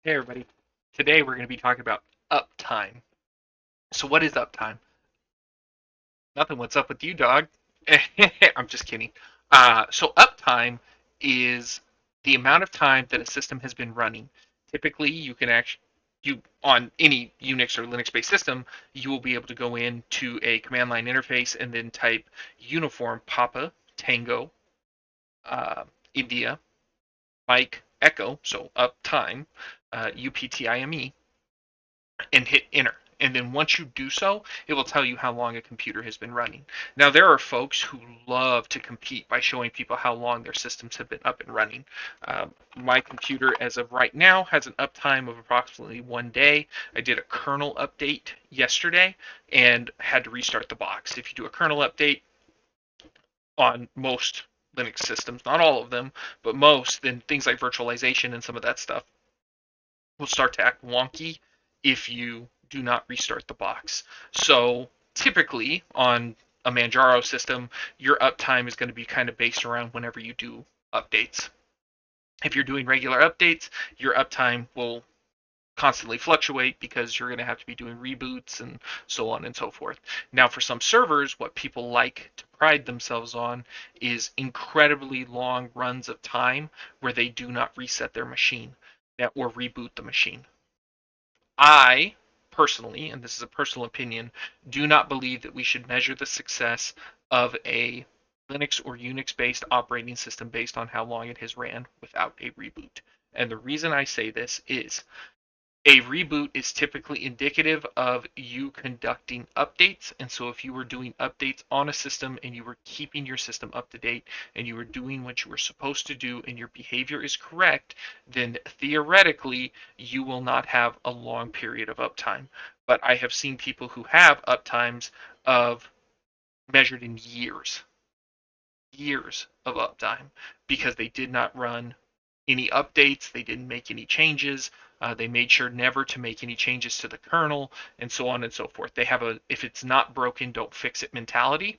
Hey everybody. Today we're going to be talking about uptime. So what is uptime? Nothing. What's up with you, dog? I'm just kidding. So uptime is the amount of time that a system has been running. Typically, you can actually you on any Unix or Linux-based system, you will be able to go into a command line interface and then type uniform Papa Tango uh, India Mike Echo, so uptime, uptime, and hit enter. And then once you do so, it will tell you how long a computer has been running. Now, there are folks who love to compete by showing people how long their systems have been up and running. My computer, as of right now, has an uptime of approximately 1 day. I did a kernel update yesterday and had to restart the box. If you do a kernel update on most Linux systems, not all of them, but most, then things like virtualization and some of that stuff will start to act wonky if you do not restart the box. So typically on a Manjaro system, your uptime is going to be kind of based around whenever you do updates. If you're doing regular updates, your uptime will constantly fluctuate because you're going to have to be doing reboots and so on and so forth. Now, for some servers, what people like to pride themselves on is incredibly long runs of time where they do not reset their machine or reboot the machine. I personally, and this is a personal opinion, do not believe that we should measure the success of a Linux or Unix based operating system based on how long it has ran without a reboot. And the reason I say this is a reboot is typically indicative of you conducting updates. And so if you were doing updates on a system and you were keeping your system up to date and you were doing what you were supposed to do and your behavior is correct, then theoretically you will not have a long period of uptime. But I have seen people who have uptimes of measured in years of uptime because they did not run any updates, they didn't make any changes, they made sure never to make any changes to the kernel, and so on and so forth. They have a if it's not broken, don't fix it mentality.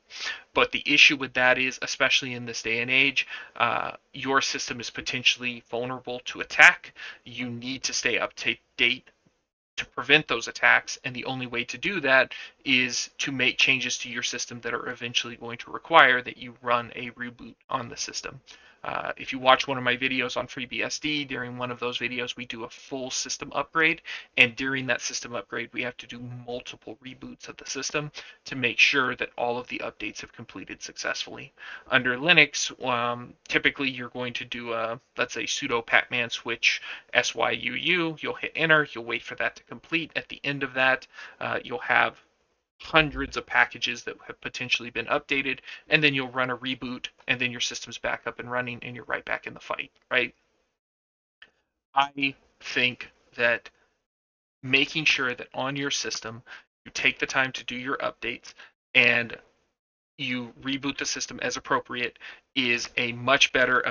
But the issue with that is, especially in this day and age, your system is potentially vulnerable to attack. You need to stay up to date to prevent those attacks, and the only way to do that is to make changes to your system that are eventually going to require that you run a reboot on the system. If you watch one of my videos on FreeBSD, during one of those videos, we do a full system upgrade. And during that system upgrade, we have to do multiple reboots of the system to make sure that all of the updates have completed successfully. Under Linux, typically you're going to do a, let's say, sudo pacman switch SYUU. You'll hit enter. You'll wait for that to complete. At the end of that, you'll have hundreds of packages that have potentially been updated, and then you'll run a reboot, and then your system's back up and running, and you're right back in the fight, right? I think that making sure that on your system you take the time to do your updates and you reboot the system as appropriate is a much better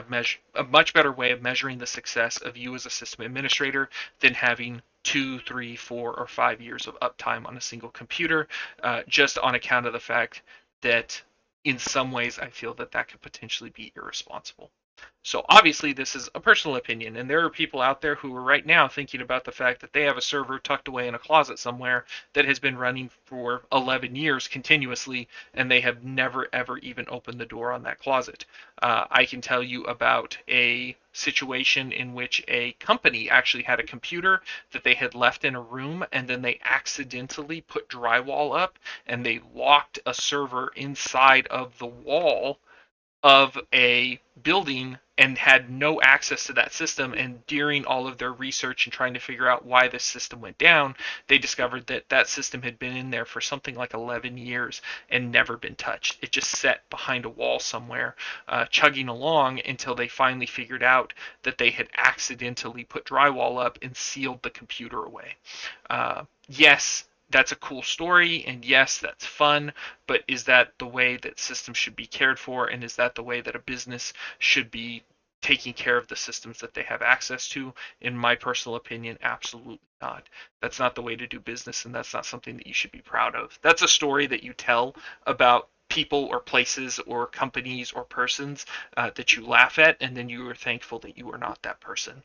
way of measuring the success of you as a system administrator than having 2, 3, 4, or 5 years of uptime on a single computer, just on account of the fact that in some ways I feel that that could potentially be irresponsible. So obviously this is a personal opinion, and there are people out there who are right now thinking about the fact that they have a server tucked away in a closet somewhere that has been running for 11 years continuously, and they have never ever even opened the door on that closet. I can tell you about a situation in which a company actually had a computer that they had left in a room, and then they accidentally put drywall up, and they locked a server inside of the wall of a building and had no access to that system. And during all of their research and trying to figure out why this system went down, they discovered that that system had been in there for something like 11 years and never been touched. It just sat behind a wall somewhere, chugging along until they finally figured out that they had accidentally put drywall up and sealed the computer away. Yes, that's a cool story, and yes, that's fun, but is that the way that systems should be cared for, and is that the way that a business should be taking care of the systems that they have access to? In my personal opinion, absolutely not. That's not the way to do business, and that's not something that you should be proud of. That's a story that you tell about people or places or companies or persons that you laugh at, and then you are thankful that you are not that person.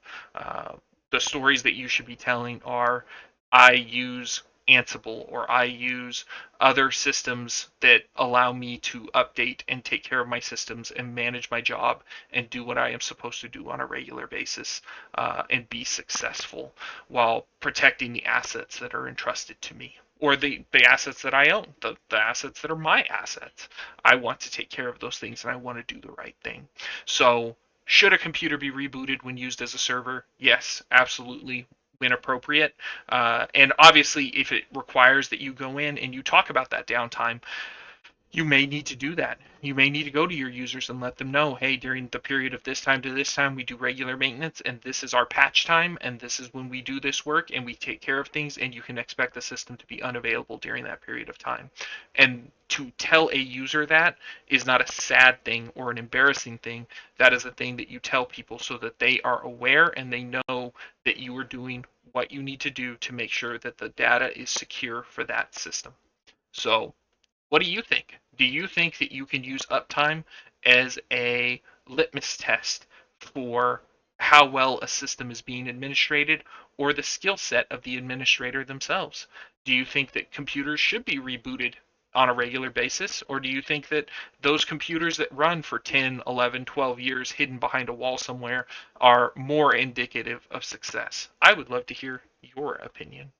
The stories that you should be telling are, I use Ansible, or I use other systems that allow me to update and take care of my systems and manage my job and do what I am supposed to do on a regular basis, and be successful while protecting the assets that are entrusted to me, or the assets that I own, the assets that are my assets. I want to take care of those things and I want to do the right thing. So should a computer be rebooted when used as a server? Yes, absolutely, when appropriate. And obviously, if it requires that you go in and you talk about that downtime, you may need to do that. You may need to go to your users and let them know, hey, during the period of this time to this time, we do regular maintenance, and this is our patch time, and this is when we do this work, and we take care of things, and you can expect the system to be unavailable during that period of time. And to tell a user that is not a sad thing or an embarrassing thing. That is a thing that you tell people so that they are aware and they know that you are doing what you need to do to make sure that the data is secure for that system. So what do you think? Do you think that you can use uptime as a litmus test for how well a system is being administrated, or the skill set of the administrator themselves? Do you think that computers should be rebooted on a regular basis, or do you think that those computers that run for 10, 11, 12 years hidden behind a wall somewhere are more indicative of success? I would love to hear your opinion.